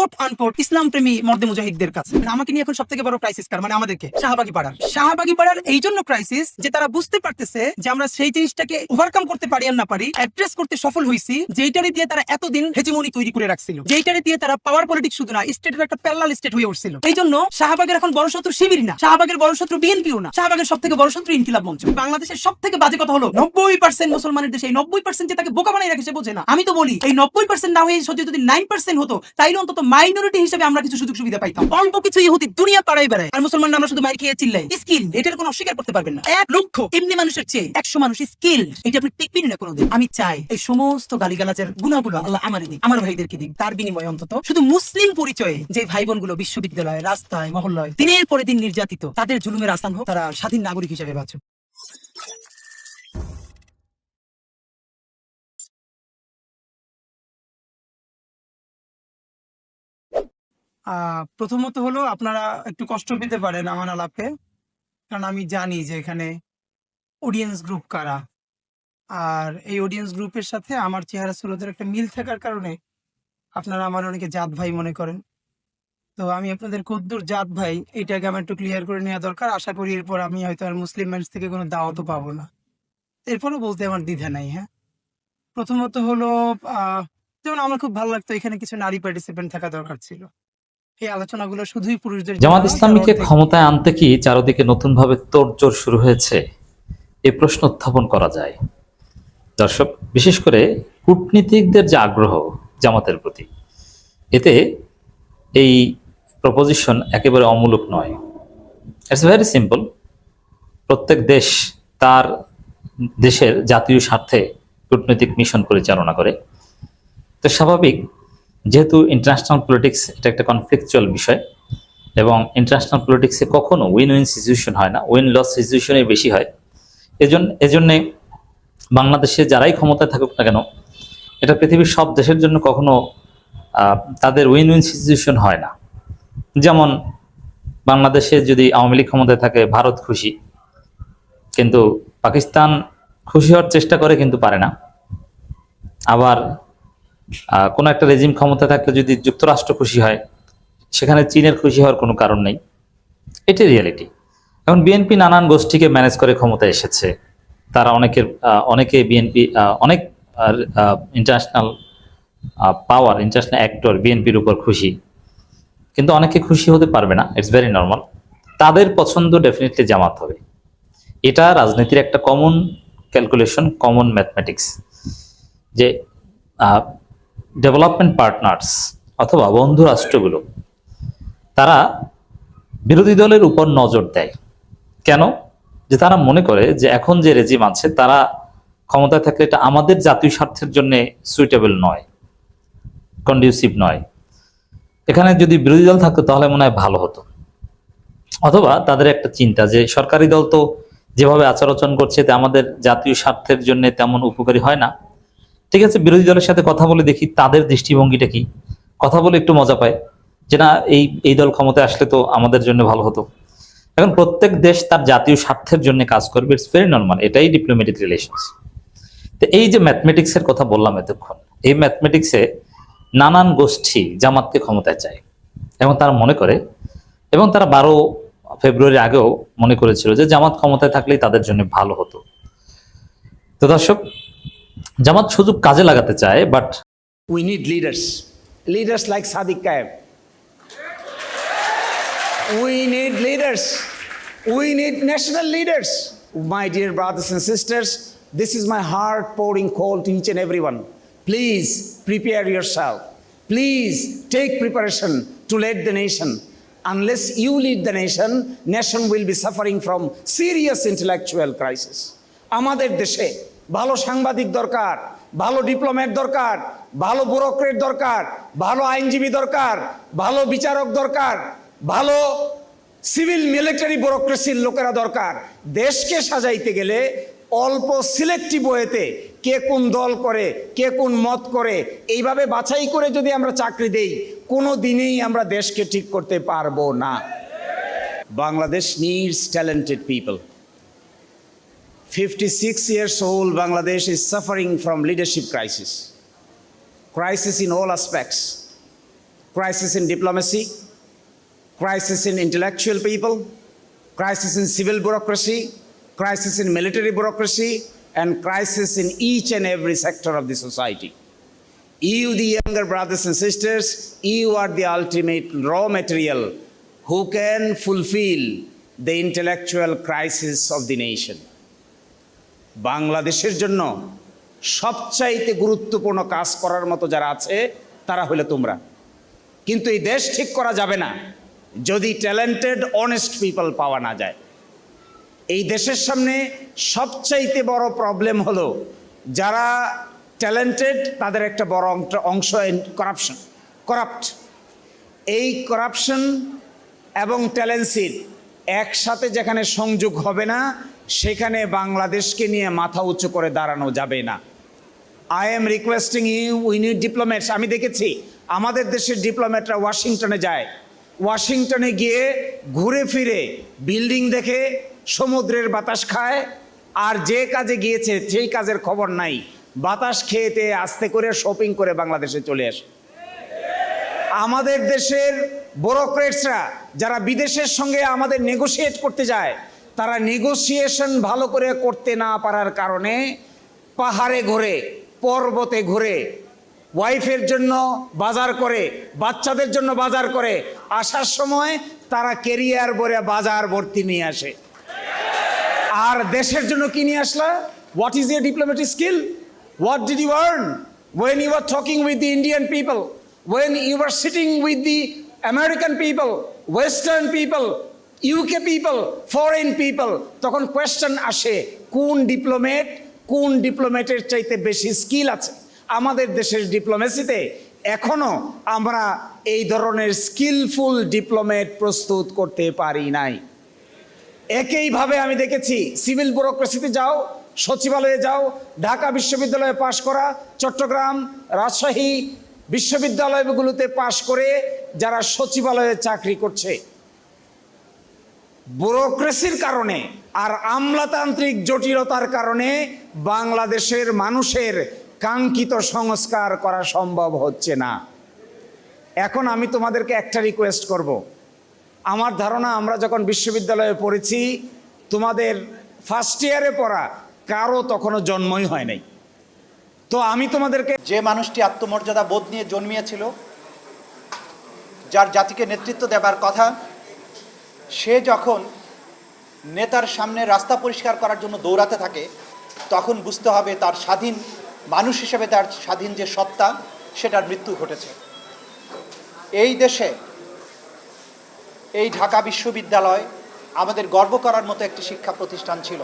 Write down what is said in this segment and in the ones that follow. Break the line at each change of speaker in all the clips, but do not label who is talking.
Coat unquote ইসলাম প্রেমী মর্দে মুজাহিদদের কাছে। আমাকে নিয়ে এখন সব থেকে বড় ক্রাইসিস কার, মানে আমাদেরকে শাহবাগী পাড়ার এই জন্য ক্রাইসিস যে তারা বুঝতে পারতেছে যে আমরা সেই জিনিসটাকে ওভারকাম করতে পারি আর না পারি, অ্যাড্রেস করতে সফল হয়েছি, যেইটারে দিয়ে তারা এতদিন হেজিমনি তৈরি করে রাখছিল, যেইটারে দিয়ে তারা পাওয়ার পলিটিক্স শুধু না স্টেটের একটা প্যারালাল স্টেট হয়ে উঠছিল। এই জন্য শাহবাগের এখন বড় শত্রু শিবির না, শাহবাগের বড় শত্রু বিএনপিও না, শাহবাগের সব থেকে বড় শত্রু ইনকিলাব মঞ্চ। বাংলাদেশের সব থেকে বাজে কথা হলো 90% মুসলমানের দেশে এই 90% যে তাকে বোকা বানাই রাখে সে বোঝে না। আমি তো বলি এই 90% না হয়ে যদি 9% হতো তাইলে অন্তত মাইনরিটি হিসেবে আমরা কিছু সুযোগ সুবিধা পাইতাম। অল্প কিছু ইহুদি দুনিয়া পাড়ায় বেড়ায় আর মুসলমান আমরা শুধু মাইর খেয়ে চিল্লাই। স্কিল এটার কোনো অস্বীকার করতে পারবেন না। 1 লক্ষ এমনি মানুষের চেয়ে 100 মানুষ স্কিল, এটা আপনি টিকবেন না কোনোদিন। আমি চাই এই সমস্ত গালিগালাজের গুণাগুলো আল্লাহ আমারই দিক, আমার ভাইদেরকে দিক, তার বিনিময়ে অন্তত শুধু মুসলিম পরিচয়ে যে ভাই বোনগুলো বিশ্ববিদ্যালয়ে, রাস্তায়, মহল্লায় দিনের পরে দিন নির্যাতিত, তাদের জুলুমের আসান হোক, তারা স্বাধীন নাগরিক হিসেবে বাঁচুক। প্রথমত হলো আপনারা একটু কষ্ট পেতে পারেন আমার আলাপে, কারণ আমি জানি যে এখানে অডিয়েন্স গ্রুপ কারা, আর এই অডিয়েন্স গ্রুপের সাথে আমার চেহারা সুরতের একটা মিল থাকার কারণে আপনারা আমার অনেকে জাত ভাই মনে করেন। তো আমি আপনাদের কদ্দুর জাত ভাই এটাকে আমার একটু ক্লিয়ার করে নেওয়া দরকার। আশা করি এরপর আমি হয়তো আর মুসলিম মানুষ থেকে কোনো দাওয়াতও পাবো না, এরপরও বলতে আমার দ্বিধা নাই। হ্যাঁ, প্রথমত হলো যেমন আমার খুব ভালো লাগতো এখানে কিছু নারী পার্টিসিপেন্ট থাকা দরকার ছিল। এই আলোচনাগুলো শুধুই পুরুষদের
জামাত ইসলামীকে ক্ষমতায় আনতে কি চারদিকে নতুনভাবে তোড়জোড় শুরু হয়েছে, এই প্রশ্ন উত্থাপন করা যায়। দর্শক, বিশেষ করে কূটনীতিকদের যে আগ্রহ জামাতের প্রতি, এতে এই প্রপোজিশন একেবারে অমূলক নয়। It's very simple. প্রত্যেক দেশ তার দেশের জাতীয় স্বার্থে কূটনৈতিক মিশন পরিচালনা করে। তো স্বাভাবিক, যেহেতু ইন্টারন্যাশনাল পলিটিক্স এটা একটা কনফ্লিকচুয়াল বিষয় এবং ইন্টারন্যাশনাল পলিটিক্সে কখনো উইন উইন সিচুয়েশন হয় না, উইন লস সিচুয়েশনই বেশি হয়। এজন্যে বাংলাদেশে যারাই ক্ষমতায় থাকুক না কেন, এটা পৃথিবীর সব দেশের জন্য কখনো তাদের উইন উইন সিচুয়েশন হয় না। যেমন বাংলাদেশে যদি আওয়ামী লীগ ক্ষমতায় থাকে ভারত খুশি, কিন্তু পাকিস্তান খুশি হওয়ার চেষ্টা করে কিন্তু পারে না। আবার কোনো একটা রেজিম ক্ষমতায় থাকলে যদি যুক্তরাষ্ট্র খুশি হয়, সেখানে চীনের খুশি হওয়ার কোনো কারণ নেই। এটাই রিয়ালিটি। এখন বিএনপি নানান গোষ্ঠীকে ম্যানেজ করে ক্ষমতায় এসেছে। তারা অনেকে বিএনপি অনেক ইন্টারন্যাশনাল পাওয়ার, ইন্টারন্যাশনাল অ্যাক্টর বিএনপির উপর খুশি, কিন্তু অনেকে খুশি হতে পারবে না। It's very normal. তাদের পছন্দ ডেফিনেটলি জামাত হবে। এটা রাজনীতির একটা কমন ক্যালকুলেশন, কমন ম্যাথমেটিক্স, যে ডেভেলপমেন্ট পার্টনার্স অথবা বন্ধু রাষ্ট্রগুলো তারা বিরোধী দলের উপর নজর দেয়। কেন? যে তারা মনে করে যে এখন যে রেজিম আছে তারা ক্ষমতায় থাকলে এটা আমাদের জাতীয় স্বার্থের জন্য সুইটেবল নয়, কন্ডিউসিভ নয়। এখানে যদি বিরোধী দল থাকতো তাহলে মনে হয় ভালো হতো। অথবা তাদের একটা চিন্তা যে সরকারি দল তো যেভাবে আচরণ করছে তা আমাদের জাতীয় স্বার্থের জন্য তেমন উপকারী হয় না। ঠিক আছে, বিরোধী দলের সাথে কথা বলে দেখি তাদের দৃষ্টিভঙ্গিটা কি, কথা বলে একটু মজা পায় যে না এই দল ক্ষমতায় আসলে তো আমাদের জন্য ভালো হতো। এখন প্রত্যেক দেশ তার জাতীয় স্বার্থের জন্য কাজ করবে, ইটস ভেরি নর্মাল, এটাই ডিপ্লোম্যাটিক রিলেশনস। তো এই যে ম্যাথমেটিক্সের কথা বললাম এতক্ষণ, এই ম্যাথমেটিক্সে নানান গোষ্ঠী জামাতকে ক্ষমতায় চায় এবং তারা মনে করে, এবং তারা 12 ফেব্রুয়ারি আগেও মনে করেছিল যে জামাত ক্ষমতায় থাকলেই তাদের জন্য ভালো হতো। তো দর্শক, জামাত সুযোগ কাজে লাগাতে চায়, but
we need leaders like Sadiq Kaib. We need leaders. We need national leaders. My dear brothers and sisters, this is my heart pouring call to each and everyone. Please prepare yourself. Please take preparation to lead the nation. Unless you lead the nation will be suffering from serious intellectual crisis. আমাদের দেশে ভালো সাংবাদিক দরকার, ভালো diplomat দরকার, ভালো bureaucrat দরকার, ভালো আইনজীবী দরকার, ভালো বিচারক দরকার, ভালো সিভিল মিলিটারি ব্যুরোক্রেসির লোকেরা দরকার। দেশকে সাজাইতে গেলে অল্প সিলেক্টিভ ওয়েতে কে কোন দল করে, কে কোন মত করে, এইভাবে বাছাই করে যদি আমরা চাকরি দেই, কোনো দিনেই আমরা দেশকে ঠিক করতে পারবো না। Bangladesh needs talented people. 56 years old Bangladesh is suffering from leadership crisis in all aspects. crisis in diplomacy, crisis in intellectual people, crisis in civil bureaucracy, crisis in military bureaucracy, and crisis in each and every sector of the society. You, the younger brothers and sisters, you are the ultimate raw material who can fulfill the intellectual crisis of the nation. বাংলাদেশের জন্য সবচাইতে গুরুত্বপূর্ণ কাজ করার মতো যারা আছে তারা হলো তোমরা। কিন্তু এই দেশ ঠিক করা যাবে না যদি ট্যালেন্টেড অনেস্ট পিপল পাওয়া না যায়। এই দেশের সামনে সবচাইতে বড় প্রবলেম হলো যারা ট্যালেন্টেড তাদের একটা বড় অংশ করাপ্ট। এই করাপশন এবং ট্যালেন্সির একসাথে যেখানে সংযোগ হবে না সেখানে বাংলাদেশকে নিয়ে মাথা উঁচু করে দাঁড়ানো যাবে না। I am requesting you, we need diplomats. আমি দেখেছি আমাদের দেশের ডিপ্লোম্যাটরা ওয়াশিংটনে যায়, ওয়াশিংটনে গিয়ে ঘুরে ফিরে বিল্ডিং দেখে সমুদ্রের বাতাস খায়, আর যে কাজে গিয়েছে সেই কাজের খবর নাই, বাতাস খেয়েতে আস্তে করে শপিং করে বাংলাদেশে চলে আসে। আমাদের দেশের ব্যুরোক্রেটসরা যারা বিদেশের সঙ্গে আমাদের নেগোশিয়েট করতে যায়, তারা নেগোসিয়েশন ভালো করে করতে না পারার কারণে পাহাড়ে ঘুরে, পর্বতে ঘুরে, ওয়াইফের জন্য বাজার করে, বাচ্চাদের জন্য বাজার করে, আসার সময় তারা কেরিয়ার ভরে বাজার ভর্তি নিয়ে আসে। আর দেশের জন্য কি নিয়ে আসলা? What is your diplomatic skill? What did you earn when you were talking with the Indian people, when you were sitting with the American people, Western people, UK people, foreign people? তখন question আসে কোন ডিপ্লোম্যাটের চাইতে বেশি skill আছে। আমাদের দেশের ডিপ্লোমেসিতে এখনো আমরা এই ধরনের স্কিলফুল ডিপ্লোম্যাট প্রস্তুত করতে পারি নাই। একইভাবে আমি দেখেছি সিভিল ব্যুরোক্রেসিতে যাও, সচিবালয়ে যাও, ঢাকা বিশ্ববিদ্যালয়ে পাশ করা, চট্টগ্রাম, রাজশাহী বিশ্ববিদ্যালয়গুলোতে পাশ করে যারা সচিবালয়ে চাকরি করছে, ব্যুরোক্রেসির কারণে আর আমলাতান্ত্রিক জটিলতার কারণে বাংলাদেশের মানুষের কাঙ্ক্ষিত সংস্কার করা সম্ভব হচ্ছে না। এখন আমি তোমাদেরকে একটা রিকোয়েস্ট করব। আমার ধারণা আমরা যখন বিশ্ববিদ্যালয়ে পড়েছি, তোমাদের ফার্স্ট ইয়ারে পড়া কারো তখনও জন্মই হয় নাই। তো আমি তোমাদেরকে,
যে মানুষটি আত্মমর্যাদা বোধ নিয়ে জন্মিয়েছিল, যার জাতিকে নেতৃত্ব দেবার কথা, সে যখন নেতার সামনে রাস্তা পরিষ্কার করার জন্য দৌড়াতে থাকে, তখন বুঝতে হবে তার স্বাধীন মানুষ হিসেবে তার স্বাধীন যে সত্তা, সেটার মৃত্যু ঘটেছে। এই দেশে এই ঢাকা বিশ্ববিদ্যালয় আমাদের গর্ব করার মতো একটি শিক্ষা প্রতিষ্ঠান ছিল,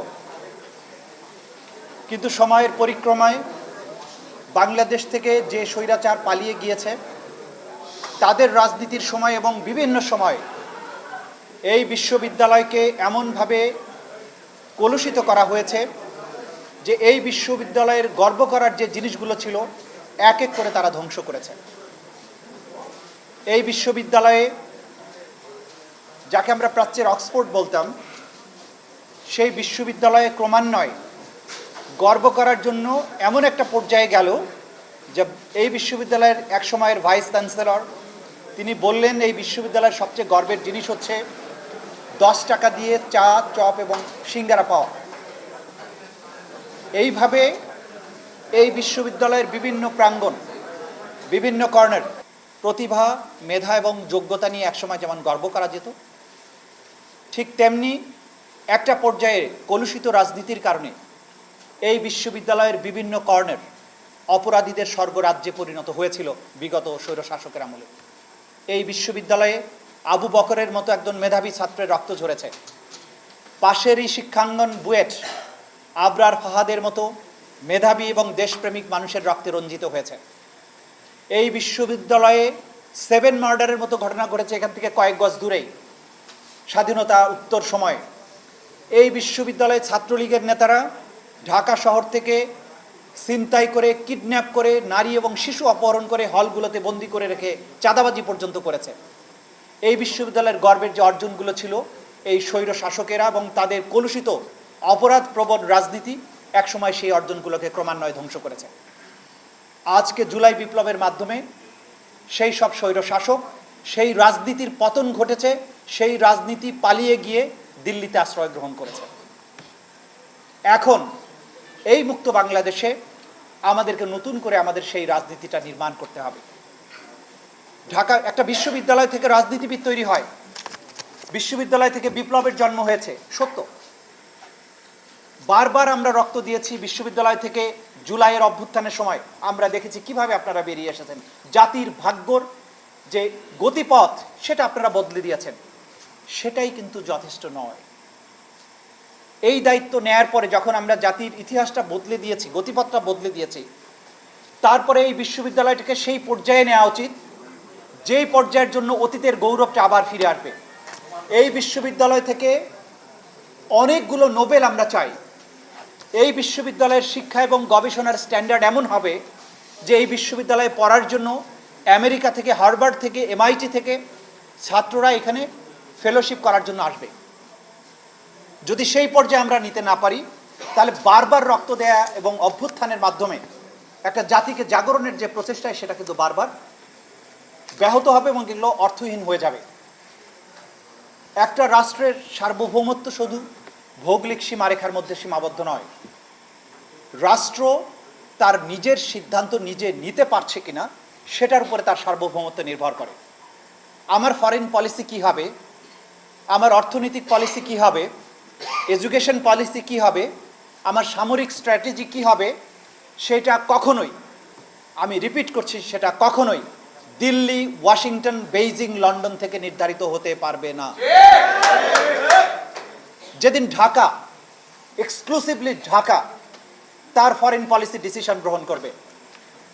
কিন্তু সময়ের পরিক্রমায় বাংলাদেশ থেকে যে স্বৈরাচার পালিয়ে গিয়েছে, তাদের রাজনীতির সময় এবং বিভিন্ন সময় এই বিশ্ববিদ্যালয়কে এমনভাবে কলুষিত করা হয়েছে যে এই বিশ্ববিদ্যালয়ের গর্ব করার যে জিনিসগুলো ছিল এক এক করে তারা ধ্বংস করেছে। এই বিশ্ববিদ্যালয়ে, যাকে আমরা প্রাচ্যের অক্সফোর্ড বলতাম, সেই বিশ্ববিদ্যালয়ে ক্রমান্বয়ে গর্ব করার জন্য এমন একটা পর্যায়ে গেল যে এই বিশ্ববিদ্যালয়ের এক সময়ের ভাইস চ্যান্সেলর তিনি বললেন, এই বিশ্ববিদ্যালয়ের সবচেয়ে গর্বের জিনিস হচ্ছে 10 টাকা দিয়ে চা, চপ এবং সিঙ্গারা পাওয়া। এইভাবে এই বিশ্ববিদ্যালয়ের বিভিন্ন প্রাঙ্গণ, বিভিন্ন কর্নার প্রতিভা, মেধা এবং যোগ্যতা নিয়ে একসময় যেমন গর্ব করা যেত, ঠিক তেমনি একটা পর্যায়ে কলুষিত রাজনীতির কারণে এই বিশ্ববিদ্যালয়ের বিভিন্ন কর্নার অপরাধীদের স্বর্গরাজ্যে পরিণত হয়েছিল বিগত স্বৈরশাসকের আমলে। এই বিশ্ববিদ্যালয়ে আবু বকরের মতো একজন মেধাবী ছাত্রের রক্ত ঝরেছে। পাশেরই শিক্ষাঙ্গন বুয়েট আবরার ফাহাদের মতো মেধাবী এবং দেশপ্রেমিক মানুষের রক্তে রঞ্জিত হয়েছে। এই বিশ্ববিদ্যালয়ে 7 মার্ডারের মতো ঘটনা ঘটেছে এখান থেকে কয়েক গজ দূরেই, স্বাধীনতা উত্তর সময়ে। এই বিশ্ববিদ্যালয়ে ছাত্রলীগের নেতারা ঢাকা শহর থেকে ছিনতাই করে, কিডন্যাপ করে, নারী এবং শিশু অপহরণ করে হলগুলোতে বন্দি করে রেখে চাঁদাবাজি পর্যন্ত করেছে। এই বিশ্ববিদ্যালয়ের গর্বের যে অর্জনগুলো ছিল, এই স্বৈর শাসকেরা এবং তাদের কলুষিত অপরাধ প্রবণ রাজনীতি একসময় সেই অর্জনগুলোকে ক্রমান্বয়ে ধ্বংস করেছে। আজকে জুলাই বিপ্লবের মাধ্যমে সেই সব স্বৈরশাসক, সেই রাজনীতির পতন ঘটেছে, সেই রাজনীতি পালিয়ে গিয়ে দিল্লিতে আশ্রয় গ্রহণ করেছে। এখন এই মুক্ত বাংলাদেশে আমাদেরকে নতুন করে আমাদের সেই রাজনীতিটা নির্মাণ করতে হবে। ঢাকা একটা বিশ্ববিদ্যালয় থেকে রাজনীতিবিদ তৈরি হয়, বিশ্ববিদ্যালয় থেকে বিপ্লবের জন্ম হয়েছে, সত্য। বারবার আমরা রক্ত দিয়েছি বিশ্ববিদ্যালয় থেকে। জুলাইয়ের অভ্যুত্থানের সময় আমরা দেখেছি কিভাবে আপনারা বেরিয়ে এসেছেন। জাতির ভাগ্যর যে গতিপথ সেটা আপনারা বদলে দিয়েছেন, সেটাই কিন্তু যথেষ্ট নয়। এই দায়িত্ব নেয়ার পরে যখন আমরা জাতির ইতিহাসটা বদলে দিয়েছি, গতিপথটা বদলে দিয়েছি, তারপরে এই বিশ্ববিদ্যালয়টাকে সেই পর্যায়ে নেওয়া উচিত যেই পর্যায়ের জন্য অতীতের গৌরবটা আবার ফিরে আসবে। এই বিশ্ববিদ্যালয় থেকে অনেকগুলো নোবেল আমরা চাই। এই বিশ্ববিদ্যালয়ের শিক্ষা এবং গবেষণার স্ট্যান্ডার্ড এমন হবে যে এই বিশ্ববিদ্যালয়ে পড়ার জন্য আমেরিকা থেকে, হার্ভার্ড থেকে, MIT থেকে ছাত্ররা এখানে ফেলোশিপ করার জন্য আসবে। যদি সেই পর্যায়ে আমরা নিতে না পারি, তাহলে বারবার রক্ত দেয়া এবং অভ্যুত্থানের মাধ্যমে একটা জাতিকে জাগরণের যে প্রচেষ্টা, সেটা কিন্তু বারবার ব্যাহত হবে এবং এগুলো অর্থহীন হয়ে যাবে। একটা রাষ্ট্রের সার্বভৌমত্ব শুধু ভৌগোলিক সীমারেখার মধ্যে সীমাবদ্ধ নয়। রাষ্ট্র তার নিজের সিদ্ধান্ত নিজে নিতে পারছে কিনা সেটার উপরে তার সার্বভৌমত্ব নির্ভর করে। আমার ফরেন পলিসি কী হবে, আমার অর্থনৈতিক পলিসি কী হবে, এডুকেশন পলিসি কী হবে, আমার সামরিক স্ট্র্যাটেজি কী হবে, সেটা কখনোই, আমি রিপিট করছি, সেটা কখনোই দিল্লি, ওয়াশিংটন, বেইজিং, লন্ডন থেকে নির্ধারিত হতে পারবে না। যেদিন ঢাকা, এক্সক্লুসিভলি ঢাকা তার ফরেন পলিসি ডিসিশন গ্রহণ করবে,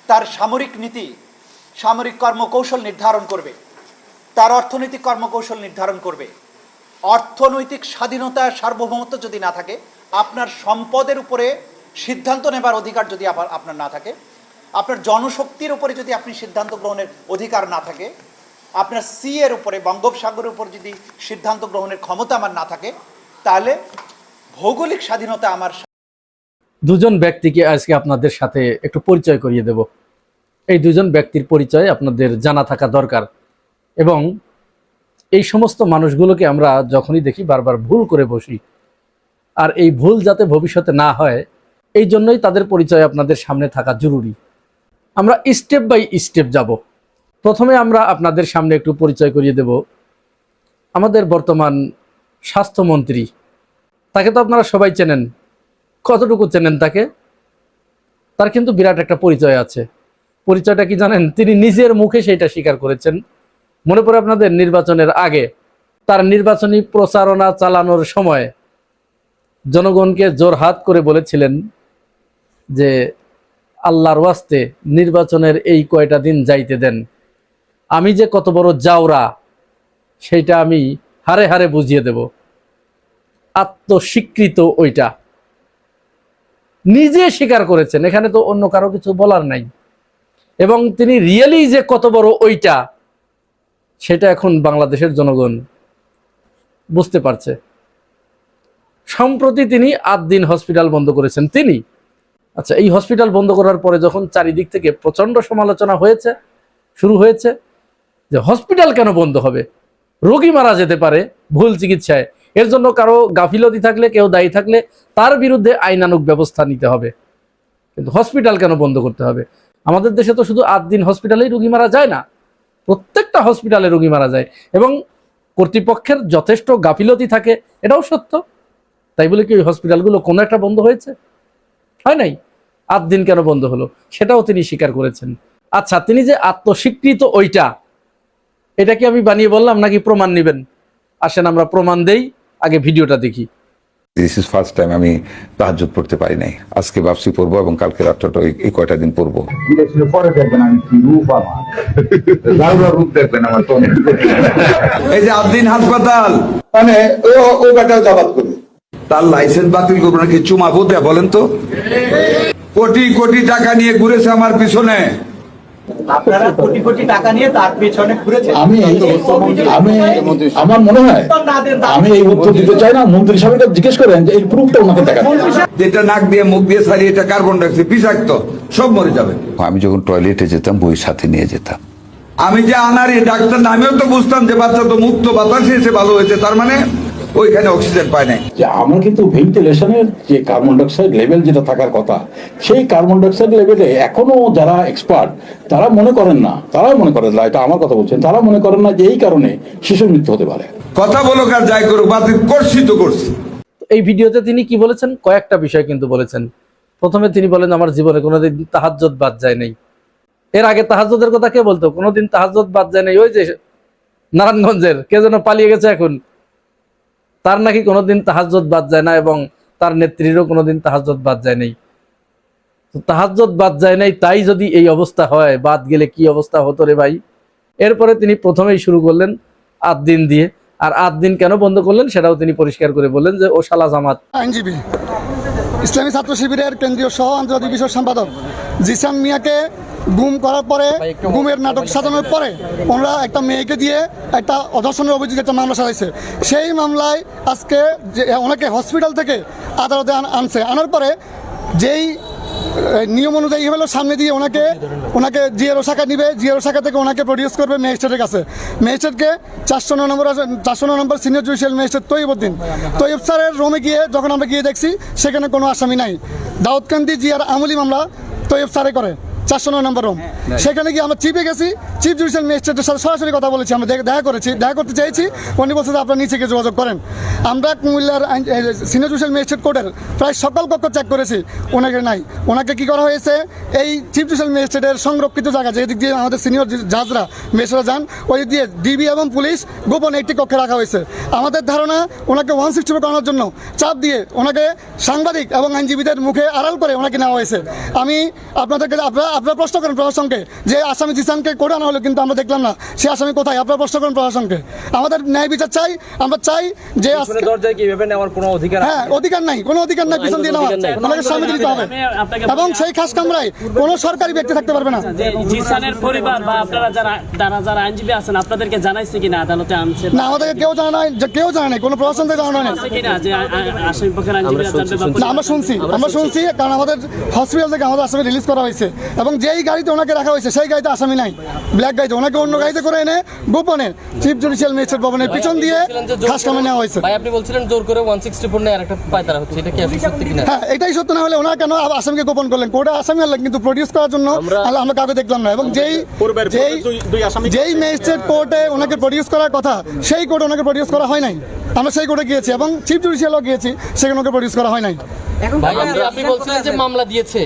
তার সামরিক নীতি, সামরিক কর্মকৌশল নির্ধারণ করবে, তার অর্থনৈতিক কর্মকৌশল নির্ধারণ করবে, অর্থনৈতিক স্বাধীনতা, সার্বভৌমত্ব যদি না থাকে, আপনার সম্পদের উপরে সিদ্ধান্ত নেবার অধিকার যদি আপনার না থাকে, আপনার জনশক্তির উপরে যদি আপনি সিদ্ধান্ত গ্রহণের অধিকার না থাকে, আপনার সি এর উপরে, বঙ্গোপসাগরের উপর যদি সিদ্ধান্ত গ্রহণের ক্ষমতা আমার না থাকে, তাহলে ভৌগোলিক স্বাধীনতা আমার।
দুজন ব্যক্তিকে আজকে আপনাদের সাথে একটু পরিচয় করিয়ে দেব। এই দুজন ব্যক্তির পরিচয় আপনাদের জানা থাকা দরকার, এবং এই সমস্ত মানুষগুলোকে আমরা যখনই দেখি বারবার ভুল করে বসি, আর এই ভুল যাতে ভবিষ্যতে না হয় এই জন্যই তাদের পরিচয় আপনাদের সামনে থাকা জরুরি। আমরা স্টেপ বাই স্টেপ যাব। প্রথমে আমরা আপনাদের সামনে একটু পরিচয় করিয়ে দেব আমাদের বর্তমান স্বাস্থ্যমন্ত্রী। তাকে তো আপনারা সবাই চেনেন। কতটুকু চেনেন তাকে? তার কিন্তু বিরাট একটা পরিচয় আছে। পরিচয়টা কি জানেন? তিনি নিজের মুখে সেটা স্বীকার করেছেন। মনে পড়ে আপনাদের নির্বাচনের আগে তার নির্বাচনী প্রচারণা চালানোর সময় জনগণকে জোরহাত করে বলেছিলেন যে আল্লাহর ওয়াস্তে নির্বাচনের এই কয়টা দিন যাইতে দেন, আমি যে কত বড় জাউরা সেইটা আমি হারে হারে বুঝিয়ে দেব। আত্মস্বীকৃত ওইটা নিজে স্বীকার করেছেন, এখানে তো অন্য কারো কিছু বলার নাই। এবং তিনি রিয়েলি যে কত বড় ওইটা সেটা এখন বাংলাদেশের জনগণ বুঝতে পারছে। সম্প্রতি তিনি 8 দিন হসপিটাল বন্ধ করেছেন তিনি। আচ্ছা, এই হসপিটাল বন্ধ করার পরে যখন চারিদিক থেকে প্রচন্ড সমালোচনা শুরু হয়েছে যে হসপিটাল কেন বন্ধ হবে, রোগী মারা যেতে পারে ভুল চিকিৎসায়, এর জন্য কারো গাফিলতি থাকলে, কেউ দায়ী থাকলে তার বিরুদ্ধে আইনানুগ ব্যবস্থা নিতে হবে, কিন্তু হসপিটাল কেন বন্ধ করতে হবে? আমাদের দেশে তো শুধু 8 দিন হসপিটালেই রোগী মারা যায় না, প্রত্যেকটা হসপিটালে রোগী মারা যায়, এবং কর্তৃপক্ষের যথেষ্ট গাফিলতি থাকে, এটাও সত্য। তাই বলে কি ওই হসপিটালগুলো কোনো একটা বন্ধ হয়েছে? হয় নাই। 8 দিন কেন বন্ধ হলো সেটাও তিনি স্বীকার করেছেন। আচ্ছা, তিনি যে আত্মস্বীকৃত ওইটা, এটা কি আমি বানিয়ে বললাম নাকি প্রমাণ নেবেন? আসেন আমরা প্রমাণ দেই, আগে ভিডিওটা দেখি।
দিস ইজ ফার্স্ট টাইম আমি তাহাজ্জুদ পড়তে পারি নাই। আজকে ভাবছি পড়বো এবং কালকে রাতটা এই কয়টা দিন পড়বো।
পরে দেখবেন আমি কি রূপ আমার, লাউরা রূপ দেখবেন আমার। তো
এই যে 8 দিন হাসপাতাল,
মানে ও বেটাও জাবাত করে
তার লাইসেন্স বাতিল করবো নাকি চুমাবো দেয়া বলেন তো? কোটি কোটি টাকা নিয়ে ঘুরেছে আমার পিছনে।
আপনারা কোটি কোটি টাকা নিয়ে তার পেছনে ঘুরেছেন।
আমি আমার মনে হয় আমি এই উত্তর দিতে চাই না। মন্ত্রী সাহেবকে জিজ্ঞেস করেন যে এই প্রুফটা ওনাকে দেখান।
যেটা নাক দিয়ে মুখ দিয়ে সারি, এটা কার্বন ডাইঅক্সাইড বিষাক্ত, সব মরে যাবে।
আমি যখন টয়লেটে যেতাম বই সাথে নিয়ে যেতাম,
আমি যে আনারি ডাক্তার না, আমিও তো বুঝতাম যে বাচ্চা তো মুক্ত বাতাসে এসে ভালো হয়েছে, তার মানে ওইখানে অক্সিজেন পায় নাই।
যে আমরা কিন্তু ভেন্টিলেশনের যে কার্বন ডাইঅক্সাইড লেভেল যেটা থাকার কথা, সেই কার্বন ডাইঅক্সাইড লেভেলে এখনো যারা এক্সপার্ট তারা মনে করেন না, এটা আমার কথা বলছেন, তারা মনে করেন না যে এই কারণে শিশুর মৃত্যু হতে পারে।
কথা বলো আর যাই করুক, বাতিল করছি তো করছি।
এই ভিডিওতে তিনি কি বলেছেন, কয়েকটা বিষয় কিন্তু বলেছেন। প্রথমে তিনি বলেন আমার জীবনে কোনোদিন তাহাজ্জুদ বাদ যায় নাই। এর আগে তাহাজ্জুদের কথা কে বলতো? কোনোদিন তাহাজ্জুদ বাদ যায় নাই ওই যে নারায়ণগঞ্জের কে যেন পালিয়ে গেছে এখন, তার নাকি কোনোদিন তাহাজ্জুদ বাদ যায় না এবং তার নেত্রীরও কোনোদিন তাহাজ্জুদ বাদ যায় নাই। তো তাহাজ্জুদ বাদ যায় নাই, তাই যদি এই অবস্থা হয়, বাদ গেলে কি অবস্থা হতো রে ভাই। এরপরে তিনি প্রথমেই শুরু করলেন ৮ দিন দিয়ে। আর ৮ দিন কেন বন্ধ করলেন সেটাও তিনি পরিষ্কার করে বললেন যে ও শালা জামাত।
আইনজীবী, ইসলামী ছাত্র শিবিরের কেন্দ্রীয় সহ আন্তর্জাতিক বিষয় সম্পাদক জিসান মিয়াকে গুম করার পরে, গুমের নাটক সাজানোর পরে ওনারা একটা মেয়েকে দিয়ে একটা অধর্ষণের অভিযোগে একটা মামলা চালাইছে। সেই মামলায় আজকে যে ওনাকে হসপিটাল থেকে আদালতে আনছে, আনার পরে যেই নিয়ম অনুযায়ী হলো সামনে দিয়ে ওনাকে জিআরও শাখা নিবে, জিআরও শাখা থেকে ওনাকে প্রডিউস করবে ম্যাজিস্ট্রেটের কাছে। ম্যাজিস্ট্রেটকে 409 নম্বর সিনিয়র জুডিশিয়াল ম্যাজিস্ট্রেট তৈয়ব স্যারের রুমে গিয়ে যখন আমরা গিয়ে দেখছি সেখানে কোনো আসামি নাই। দাউদকান্দি জিআর আমলি মামলা তৈয়ব স্যারে করে 409 নম্বর রুম। সেখানে গিয়ে আমরা চিফে গেছি, চিফ জুডিশিয়াল ম্যাজিস্ট্রেটের সাথে সরাসরি কথা বলেছি, আমরা দেখা করতে চাইছি। উনি বলছে যে আপনারা নিচে গিয়ে যোগাযোগ করেন। আমরা কুমিল্লার সিনিয়র জুডিশিয়াল ম্যাজিস্ট্রেট কোর্টের প্রায় সকল কক্ষ চেক করেছি, ওনাকে নাই। ওনাকে কি করা হয়েছে, এই চিফ জুডিশিয়াল ম্যাজিস্ট্রেটের সংরক্ষিত জায়গা যেদিক দিয়ে আমাদের সিনিয়র জাজরা ম্যাজিস্ট্রেটরা যান, ওই দিক দিয়ে ডিবি এবং পুলিশ গোপনে একটি কক্ষে রাখা হয়েছে। আমাদের ধারণা ওনাকে 164 করানোর জন্য চাপ দিয়ে ওনাকে সাংবাদিক এবং আইনজীবীদের মুখে আড়াল করে ওনাকে নেওয়া হয়েছে। আমি আপনাদেরকে আপনারা প্রশ্ন করেন প্রশাসনকে যে আসামি জিসানকে করে আনা হলো, কিন্তু আমরা দেখলাম না সে আসামি কোথায়। আপনারা প্রশ্ন করেন প্রশাসনকে। আমাদের ন্যায় বিচার চাই। আমরা চাই যে হ্যাঁ, অধিকার নাই, কোনো অধিকার নাই পিছন দিয়ে নেওয়া, ওনাকে সামনে দিতে হবে। এবং সেই খাস কামরায় কোনো সরকারি ব্যক্তি থাকতে পারবে না।
জিসানের পরিবার বা আপনারা যারা আইনজীবী আছেন আপনাদেরকে জানাইছে কিনা আদালতে আনছে?
না, আমাদেরকে কেউ জানা নাই, কোনো প্রশাসন থেকে জানানো নাই। আমরা শুনছি কারণ আমাদের হসপিটাল থেকে আমাদের আসামি রিলিজ করা হয়েছে এবং যেই গাড়িতে ওনাকে রাখা হয়েছে সেই গাড়িতে আসামি নাই, ব্ল্যাক গাড়িতে। ওনাকে অন্য গাড়িতে করে এনে গোপনে চিফ জুডিশিয়াল ম্যাজিস্ট্রেট ভবনের পিছন দিয়ে খাস কামে নেওয়া হয়েছে।
ভাই আপনি বলছিলেন জোর করে 164 নেই আরেকটা পায়তারা হচ্ছে, এটা কি আসলে সত্যি কিনা?
হ্যাঁ, এটাই সত্য। না হলে ওনারা কেন আসামিকে গোপন করলেন? কোর্টে আসামি হলেন কিন্তু প্রডিউস করার জন্য আমরা কাউকে দেখলাম না। এবং যেই ম্যাজিস্ট্রেট কোর্টে ওনাকে প্রডিউস করার কথা সেই কোর্টে ওনাকে প্রডিউস করা হয় নাই। আমরা সেই কোর্টে গিয়েছি এবং চিফ জুডিশিয়ালও গিয়েছি, সেখানে ওনাকে প্রডিউস করা হয় নাই।
আপনি বলছিলেন যে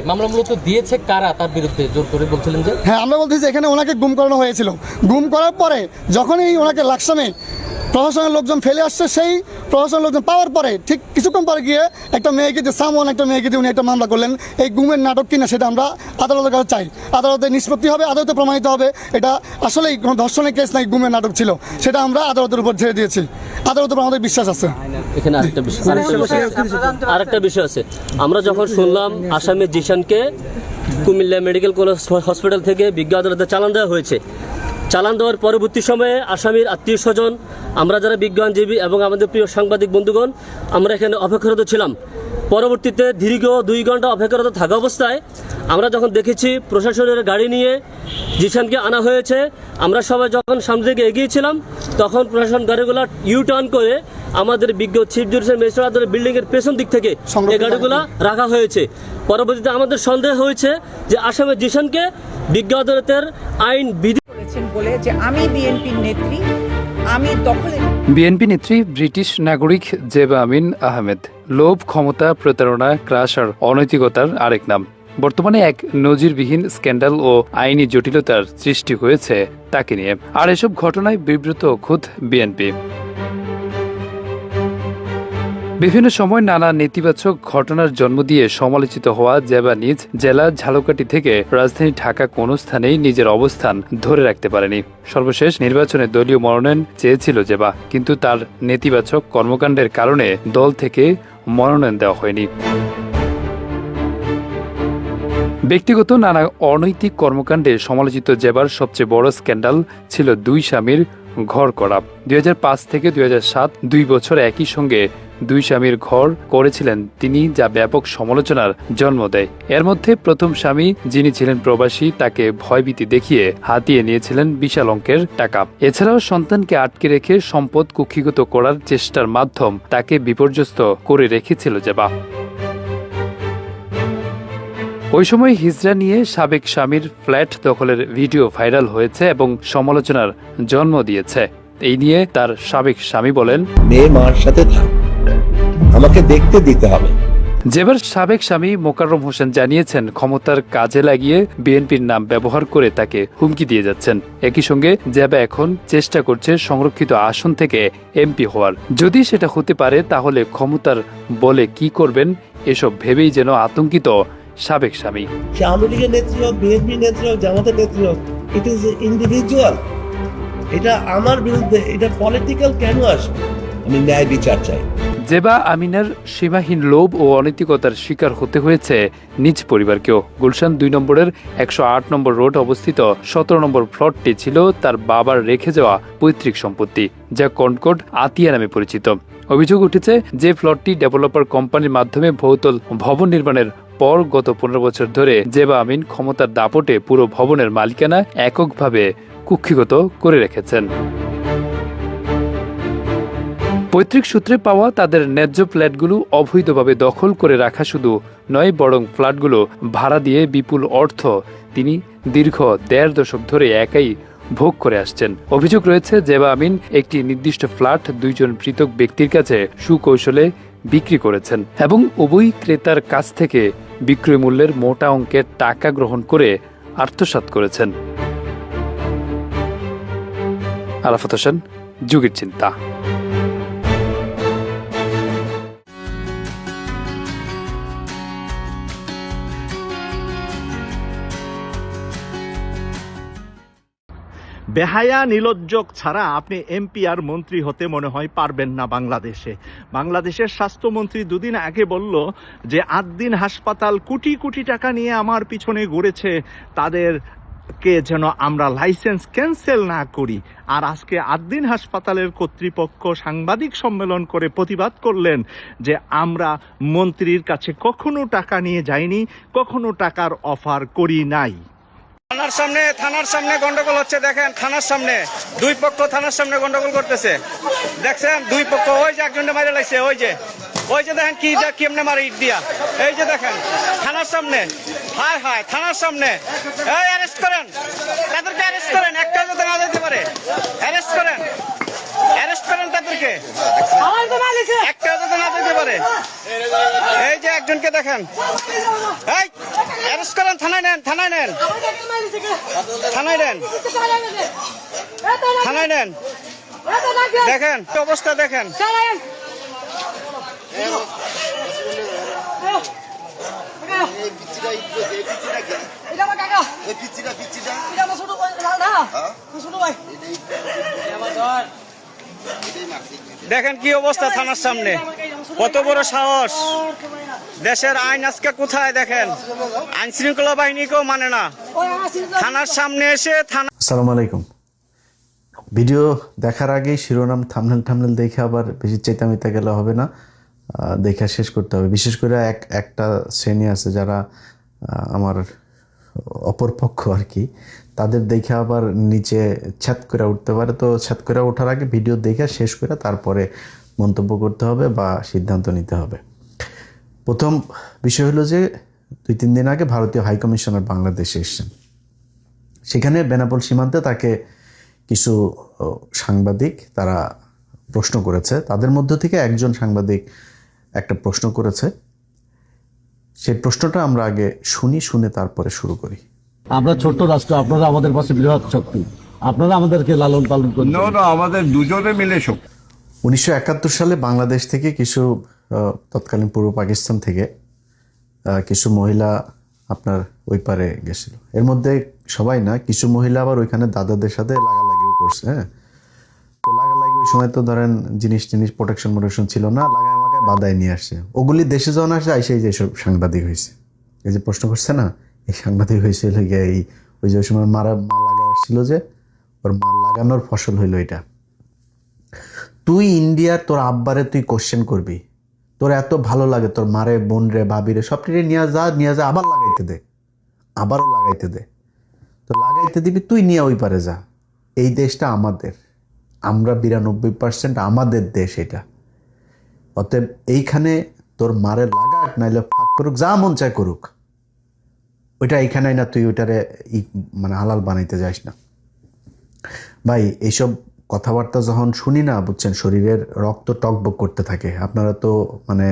মামলা মূলত দিয়েছে কারা তার বিরুদ্ধে জোর করে বলছিলেন যে?
হ্যাঁ, আমরা বলতেছি যে এখানে ওনাকে গুম করানো হয়েছিল। গুম করার পরে যখনই ওনাকে লাকসামে প্রশাসনের লোকজন ফেলে আসছে, সেই প্রশাসনের লোকজন পাওয়ার পরে ঠিক কিছুক্ষণ পরে গিয়ে একটা মেয়েকে দিয়ে উনি একটা মামলা করলেন। এই গুমের নাটক কিনা সেটা আমরা আদালতের কাছে চাই। আদালতে নিষ্পত্তি হবে, আদালতে প্রমাণিত হবে এটা আসলেই কোনো ধর্ষণের কেস নাই, গুমের নাটক ছিল। সেটা আমরা আদালতের উপর ছেড়ে দিয়েছি। আদালতের উপর আমাদের বিশ্বাস আছে।
এখানে আরেকটা বিষয় আছে। আমরা যখন শুনলাম আসামি জিসানকে কুমিল্লা মেডিকেল কলেজ হসপিটাল থেকে বিজ্ঞ আদালতে চালান দেওয়া হয়েছে, চালান দেওয়ার পরবর্তী সময়ে আসামির আত্মীয় স্বজন, আমরা যারা বিজ্ঞ আইনজীবী এবং আমাদের প্রিয় সাংবাদিক বন্ধুগণ, আমরা এখানে অপেক্ষারত ছিলাম। পরবর্তীতে দীর্ঘ 2 ঘন্টা অপেক্ষারত থাকা অবস্থায় আমরা যখন দেখেছি প্রশাসনের গাড়ি নিয়ে জিসানকে আনা হয়েছে, আমরা সবাই যখন সামনে দিকে এগিয়েছিলাম তখন প্রশাসন গাড়িগুলো টার্ন করে আমাদের বিজ্ঞ চিফ জুডিশিয়াল ম্যাজিস্ট্রেট আদালতের বিল্ডিংয়ের পেছন দিক থেকে এই গাড়িগুলো রাখা হয়েছে। পরবর্তীতে আমাদের সন্দেহ হয়েছে যে আসামি জিসানকে বিজ্ঞ আদালতের আইন বিধি
বলে যে আমি বিএনপির নেত্রী, আমি দখলে।
বিএনপি নেত্রী ব্রিটিশ নাগরিক জেবা আমিন আহমেদ লোভ, ক্ষমতা, প্রতারণা, ক্রাশ আর অনৈতিকতার আরেক নাম। বর্তমানে এক নজিরবিহীন স্ক্যান্ডাল ও আইনি জটিলতার সৃষ্টি হয়েছে তাকে নিয়ে। আর এসব ঘটনায় বিব্রত খোদ বিএনপি। বিভিন্ন সময় নানা নেতিবাচক ঘটনার জন্ম দিয়ে সমালোচিত হওয়া জেবা নিজ জেলা ঝালকাঠি থেকে রাজধানী ঢাকা কোনো স্থানেই নিজের অবস্থান ধরে রাখতে পারেনি। সর্বশেষ নির্বাচনে দলীয় মনোনয়ন চেয়েছিল জেবা, কিন্তু তার নেতিবাচক কর্মকাণ্ডের কারণে দল থেকে মনোনয়ন দেওয়া হয়নি। ব্যক্তিগত নানা অনৈতিক কর্মকাণ্ডে সমালোচিত জেবার সবচেয়ে বড় স্ক্যান্ডাল ছিল 2 স্বামীর ঘর করা। 2005 থেকে 2007 2 বছর একই সঙ্গে দুই স্বামীর ঘর করেছিলেন তিনি, যা ব্যাপক সমালোচনার জন্ম দেয়। এর মধ্যে প্রথম স্বামী, যিনি ছিলেন প্রবাসী, তাকে ভয়ভীতি দেখিয়ে হাতিয়ে নিয়েছিলেন বিশাল অঙ্কের টাকা। এছাড়াও সন্তানকে আটকে রেখে সম্পদ কুক্ষিগত করার চেষ্টার মাধ্যম তাকে বিপর্যস্ত করে রেখেছিল জেবা। ওই সময় হিজড়া নিয়ে সাবেক স্বামীর ফ্ল্যাট দখলের ভিডিও ভাইরাল হয়েছে এবং সমালোচনার জন্ম দিয়েছে। এই নিয়ে তার সাবেক স্বামী বলেন,
মেয়ে মার সাথে থাক, আমাকে দেখতে দিতে হবে।
জেবার সাবেক স্বামী মোকাররম হোসেন জানিয়েছেন, ক্ষমতার কাজে লাগিয়ে বিএনপির নাম ব্যবহার করে তাকে হুমকি দিয়ে যাচ্ছেন। একই সঙ্গে জেবা এখন চেষ্টা করছে সংরক্ষিত আসন থেকে এমপি হওয়ার। যদি সেটা হতে পারে তাহলে ক্ষমতার বলে কি করবেন এসব ভেবেই যেন আতঙ্কিত সাবেক স্বামী।
সে আওয়ামী লীগের নেত্রী হোক, বিএনপি নেত্রী হোক, জামাতের নেত্রী হোক, ইট ইজ ইন্ডিভিজুয়াল। এটা আমার বিরুদ্ধে, এটা পলিটিক্যাল কেন আসবে? আমি ন্যায় বিচার চাই।
জেবা আমিনার সীমাহীন লোভ ও অনৈতিকতার শিকার হতে হয়েছে নিজ পরিবারকেও। গুলশান ২ নম্বরের ১০৮ নম্বর রোড অবস্থিত ১৭ নম্বর প্লটটি ছিল তার বাবার রেখে যাওয়া পৈতৃক সম্পত্তি, যা কনকর্ড আতিয়া নামে পরিচিত। অভিযোগ উঠেছে যে প্লটটি ডেভেলপার কোম্পানির মাধ্যমে বহুতল ভবন নির্মাণের পর গত ১৫ বছর ধরে জেবা আমিন ক্ষমতার দাপটে পুরো ভবনের মালিকানা এককভাবে কুক্ষিগত করে রেখেছেন। পৈতৃক সূত্রে পাওয়া তাদের ন্যায্য ফ্ল্যাটগুলো অবৈধভাবে দখল করে রাখা শুধু নয়, বরং ফ্ল্যাটগুলো ভাড়া দিয়ে বিপুল অর্থ তিনি দীর্ঘ ১.৫ দশক ধরে একাই ভোগ করে আসছেন। অভিযোগ রয়েছে জেবা আমিন একটি নির্দিষ্ট ফ্ল্যাট ২ জন পৃথক ব্যক্তির কাছে সুকৌশলে বিক্রি করেছেন এবং উভয় ক্রেতার কাছ থেকে বিক্রয় মূল্যের মোটা অঙ্কের টাকা গ্রহণ করে আত্মসাৎ করেছেন। আরাফাত হোসেন, যুগের চিন্তা।
বেহায়া নিলজ্জক ছাড়া আপনি এমপি আর মন্ত্রী হতে মনে হয় পারবেন না বাংলাদেশে। বাংলাদেশের স্বাস্থ্যমন্ত্রী দুদিন আগে বলল যে ৮ দিন হাসপাতাল কোটি কোটি টাকা নিয়ে আমার পিছনে ঘুরেছে, তাদেরকে যেন আমরা লাইসেন্স ক্যান্সেল না করি। আর আজকে ৮ দিন হাসপাতালের কর্তৃপক্ষ সাংবাদিক সম্মেলন করে প্রতিবাদ করলেন যে আমরা মন্ত্রীর কাছে কখনো টাকা নিয়ে যাইনি, কখনো টাকার অফার করি নাই। থানার সামনে গন্ডগোল হচ্ছে, দেখেন থানার সামনে দুই পক্ষ থানার সামনে গন্ডগোল করতেছে, দেখছেন দুই পক্ষ। ওই যে একজনটা মারে লাগছে, ওই যে দেখেন কি কেমনে মারে ইট দিয়া, এই যে দেখেন থানার সামনে। হায় হায়, থানার সামনে। এই অ্যারেস্ট করেন, তাদেরকে অ্যারেস্ট করেন, একটা যাতে না যেতে পারে। অ্যারেস্ট করেন তাদেরকে, একটা যাতে না যেতে পারে। এই যে একজনকে দেখেন, এই অ্যারেস্ট করেন, থানায় নেন, থানায় নেন, দেখেন অবস্থা দেখেন। দেখেন কি অবস্থা থানার সামনে, কত বড় সাহস। দেশের আইন আজকে কোথায় দেখেন, আইন শৃঙ্খলা বাহিনীকেও মানে না, থানার সামনে এসে থানা।
আসসালামু আলাইকুম। ভিডিও দেখার আগেই শিরোনাম থাম্বনেল দেখে আবার বেশি চেতামিতে গেলে হবে না, দেখা শেষ করতে হবে। বিশেষ করে একটা শ্রেণী আছে যারা আমার অপরপক্ষ আর কি, তাদের দেখে আবার নিচে ছ্যাত করে উঠতে পারে। তো ছ্যাত করে ওঠার আগে ভিডিও দেখে শেষ করে তারপরে মন্তব্য করতে হবে বা সিদ্ধান্ত নিতে হবে। প্রথম বিষয় হলো যে ২-৩ দিন আগে ভারতীয় হাইকমিশনার বাংলাদেশে এসেছেন। সেখানে বেনাপোল সীমান্তে তাকে কিছু সাংবাদিক তারা প্রশ্ন করেছে। তাদের মধ্য থেকে একজন সাংবাদিক একটা প্রশ্ন করেছে, সেই প্রশ্নটা আমরা আগে শুনে তারপরে শুরু করি।
আমরা ছোট্ট রাষ্ট্র, আপনারা আমাদের পাশে বৃহৎ শক্তি, আপনারা আমাদেরকে লালন পালন করেন।
আমাদের দুজনে মিলে শক্তি।
১৯৭১ সালে বাংলাদেশ থেকে কিছু তৎকালীন পূর্ব পাকিস্তান থেকে কিছু মহিলা আপনার ওই পারে গেছিল। এর মধ্যে সবাই না, কিছু মহিলা আবার ওইখানে দাদাদের সাথে লাগালাগিও করছে। হ্যাঁ, তো লাগালাগি ওই সময় তো ধরেন জিনিস প্রোটেকশন ছিল না, লাগায় মাগায় বাদায় নিয়ে আসছে। ওগুলি দেশে যখন আসছে আইসে যে সব সাংবাদিক হয়েছে। এই যে প্রশ্ন করছে না, এই সাংবাদিক হয়েছে এই ওই যে সময় মা লাগায় আসছিল, যে ওর মা লাগানোর ফসল হইলো এটা। তুই ইন্ডিয়ার তোর আব্বারে তুই কোশ্চেন করবি, তোর এত ভালো লাগে তোর মারে বোন রে ভাবিরে সবটিরে নিয়ে যা আবার লাগাইতে দে, আবারও লাগাইতে দে। তো লাগাইতে দিবি, তুই নিয়ে ওই পারে যা। এই দেশটা আমাদের, আমরা 92% আমাদের দেশ এটা। অতএব এইখানে তোর মারে লাগাক নাইলে ফাঁক করুক, যা মন চায় করুক, ওইটা এইখানে না, তুই ওইটারে মানে হালাল বানাইতে যাস না ভাই। এইসব কথাবার্তা যখন শুনি না, বুঝছেন, শরীরের রক্ত টকবক করতে থাকে। আপনারা তো মানে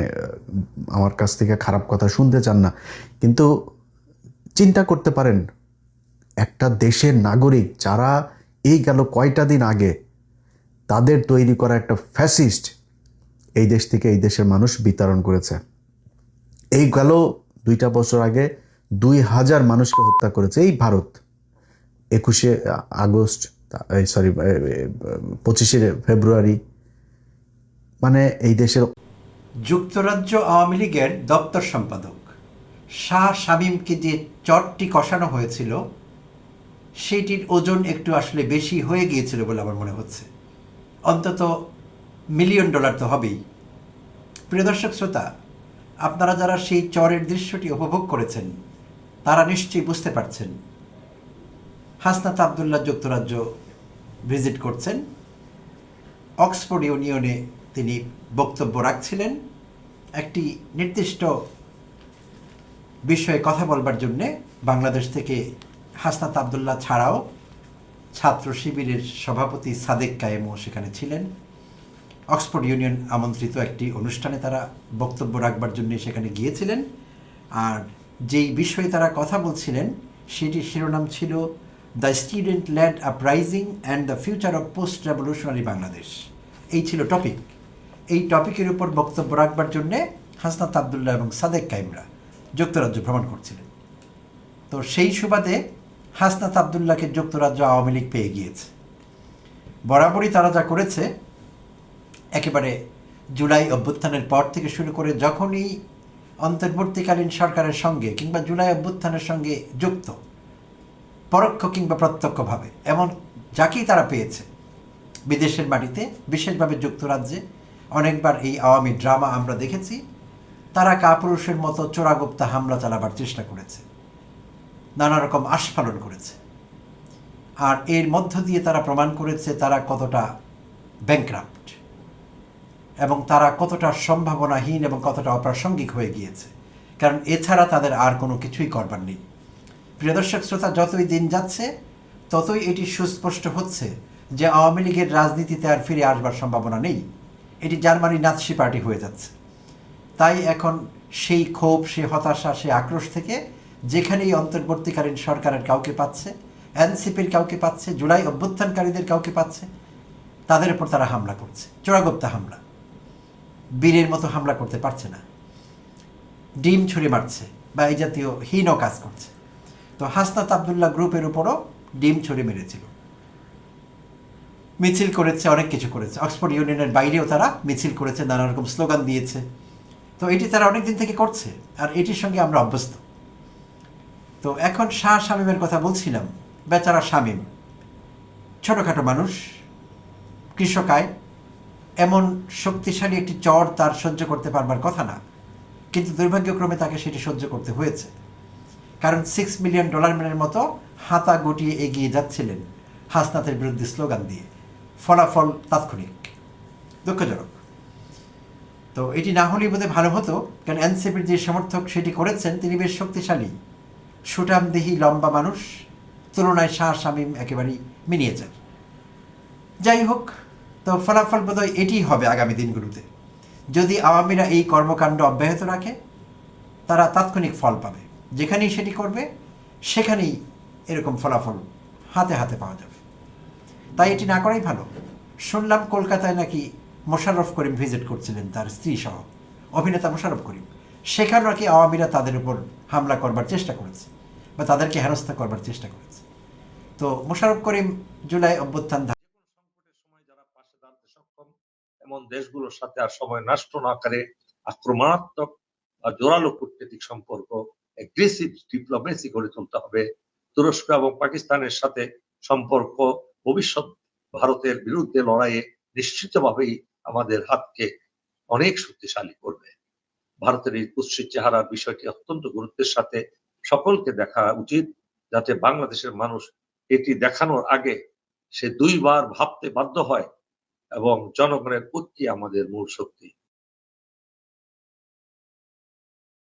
আমার কাছ থেকে খারাপ কথা শুনতে চান না, কিন্তু চিন্তা করতে পারেন একটা দেশের নাগরিক যারা এই গেল কয়টা দিন আগে তাদের তৈরি করা একটা ফ্যাসিস্ট এই দেশ থেকে এই দেশের মানুষ বিতরণ করেছে। এই গেল 2টা বছর আগে 2000 মানুষকে হত্যা করেছে এই ভারত। 21শে আগস্ট, 25শে ফেব্রুয়ারি, মানে এই দেশের
যুক্তরাজ্য আওয়ামী লীগের দপ্তর সম্পাদক শাহ শামীমকে যে চটটি কষানো হয়েছিল সেটির ওজন একটু আসলে বেশি হয়ে গিয়েছিল বলে আমার মনে হচ্ছে। অন্তত $1 মিলিয়ন তো হবেই। প্রিয় দর্শক শ্রোতা, আপনারা যারা সেই চরের দৃশ্যটি উপভোগ করেছেন তারা নিশ্চয়ই বুঝতে পারছেন হাসনাত আবদুল্লাহ যুক্তরাজ্য ভিজিট করছেন। অক্সফোর্ড ইউনিয়নে তিনি বক্তব্য রাখছিলেন একটি নির্দিষ্ট বিষয়ে কথা বলবার জন্যে। বাংলাদেশ থেকে হাসনাত আবদুল্লাহ ছাড়াও ছাত্র শিবিরের সভাপতি সাদেক কায়েমও সেখানে ছিলেন। অক্সফোর্ড ইউনিয়ন আমন্ত্রিত একটি অনুষ্ঠানে তারা বক্তব্য রাখবার জন্য সেখানে গিয়েছিলেন। আর যেই বিষয়ে তারা কথা বলছিলেন সেটির শিরোনাম ছিল the student led uprising and the future of post revolutionary Bangladesh. এই ছিল টপিক। এই টপিকের উপর বক্তব্য রাখবার জন্যে হাসনাত আবদুল্লাহ এবং সাদেক কায়েমরা যুক্তরাজ্য ভ্রমণ করছিলেন। তো সেই সুবাদে হাসনাত আবদুল্লাহকে যুক্তরাজ্য আওয়ামী লীগ পেয়ে গিয়েছে। বরাবরই তারা যা করেছে, একেবারে জুলাই অভ্যুত্থানের পর থেকে শুরু করে যখনই অন্তর্বর্তীকালীন সরকারের সঙ্গে কিংবা জুলাই অভ্যুত্থানের সঙ্গে যুক্ত পরোক্ষ কিংবা প্রত্যক্ষভাবে এমন যাকেই তারা পেয়েছে বিদেশের মাটিতে, বিশেষভাবে যুক্তরাজ্যে অনেকবার এই আওয়ামী ড্রামা আমরা দেখেছি। তারা কাপুরুষের মতো চোরাগুপ্তা হামলা চালাবার চেষ্টা করেছে, নানা রকম আস্ফালন করেছে। আর এর মধ্য দিয়ে তারা প্রমাণ করেছে তারা কতটা ব্যাংক্রাফট এবং তারা কতটা সম্ভাবনাহীন এবং কতটা অপ্রাসঙ্গিক হয়ে গিয়েছে। কারণ এছাড়া তাদের আর কোনো কিছুই করবার নেই। প্রিয় দর্শক শ্রোতা, যতই দিন যাচ্ছে ততই এটি সুস্পষ্ট হচ্ছে যে আওয়ামী লীগের রাজনীতিতে আর ফিরে আসবার সম্ভাবনা নেই। এটি জার্মানি নাৎসি পার্টি হয়ে যাচ্ছে। তাই এখন সেই ক্ষোভ, সেই হতাশা, সেই আক্রোশ থেকে যেখানেই অন্তর্বর্তীকালীন সরকারের কাউকে পাচ্ছে, এনসিপির কাউকে পাচ্ছে, জুলাই অভ্যুত্থানকারীদের কাউকে পাচ্ছে, তাদের উপর তারা হামলা করছে। চোরাগুপ্তা হামলা, বীরের মতো হামলা করতে পারছে না, ডিম ছুঁড়ে মারছে বা এই জাতীয় হীন কাজ করছে। তো হাসনাত আবদুল্লাহ গ্রুপের উপরও ডিম ছুঁড়ে মেরেছিল, মিছিল করেছে, অনেক কিছু করেছে। অক্সফোর্ড ইউনিয়নের বাইরেও তারা মিছিল করেছে, নানা রকম স্লোগান দিয়েছে। তো এটি তারা অনেক দিন থেকে করছে, আর এটির সঙ্গে আমরা অভ্যস্ত। তো এখন শাহ শামীমের কথা বলছিলাম। বেচারা শামীম ছোটোখাটো মানুষ, কৃষক আয়, এমন শক্তিশালী একটি চর তার সহ্য করতে পারবার কথা না, কিন্তু দুর্ভাগ্যক্রমে তাকে সেটি সহ্য করতে হয়েছে। কারণ $6 মিলিয়ন মতো হাতা গুটিয়ে এগিয়ে যাচ্ছিলেন হাসনাতের বিরুদ্ধে স্লোগান দিয়ে। ফলাফল তাৎক্ষণিক, দুঃখজনক। তো এটি না হলেই বোধহয় ভালো হতো, কারণ এনসিপির যে সমর্থক সেটি করেছেন তিনি বেশ শক্তিশালী, সুঠামদেহী, লম্বা মানুষ। তুলনায় শাহ শামীম একেবারেই মিনিয়েচার। যাই হোক, তো ফলাফল বোধহয় এটিই হবে আগামী দিনগুলোতে। যদি আওয়ামীরা এই কর্মকাণ্ড অব্যাহত রাখে তারা তাৎক্ষণিক ফল পাবে। যেখানেই সেটি করবে সেখানেই এরকম ফলাফল হাতে হাতে পাওয়া যাবে। তাই এটি না করাই ভালো। শুনলাম কলকাতায় নাকি মোশাররফ করিম ভিজিট করছিলেন, তার স্ত্রী সহ, অভিনেতা মোশাররফ করিম। সেখানে নাকি আওয়ামীরা তাদের উপর হামলা করবার চেষ্টা করেছে বা তাদেরকে হেনস্থা করবার চেষ্টা করেছে। তো মোশাররফ করিম জুলাই অভ্যুত্থান
এমন দেশগুলোর সাথে আর সময় নষ্ট না করে আক্রমণাত্মক বা জোরালো কূটনৈতিক সম্পর্ক, এগ্রেসিভ ডিপ্লোমেসি গড়ে তুলতে হবে। তুরস্ক এবং পাকিস্তানের সাথে সম্পর্ক ভবিষ্যৎ ভারতের বিরুদ্ধে লড়াইয়ে নিশ্চিতভাবেই আমাদের হাতকে অনেক শক্তিশালী করবে। ভারতের এই কুৎসিত চেহারার বিষয়টি অত্যন্ত গুরুত্বের সাথে সকলকে দেখা উচিত, যাতে বাংলাদেশের মানুষ এটি দেখানোর আগে সে দুইবার ভাবতে বাধ্য হয় এবং জনগণের ঐক্যই আমাদের মূল শক্তি।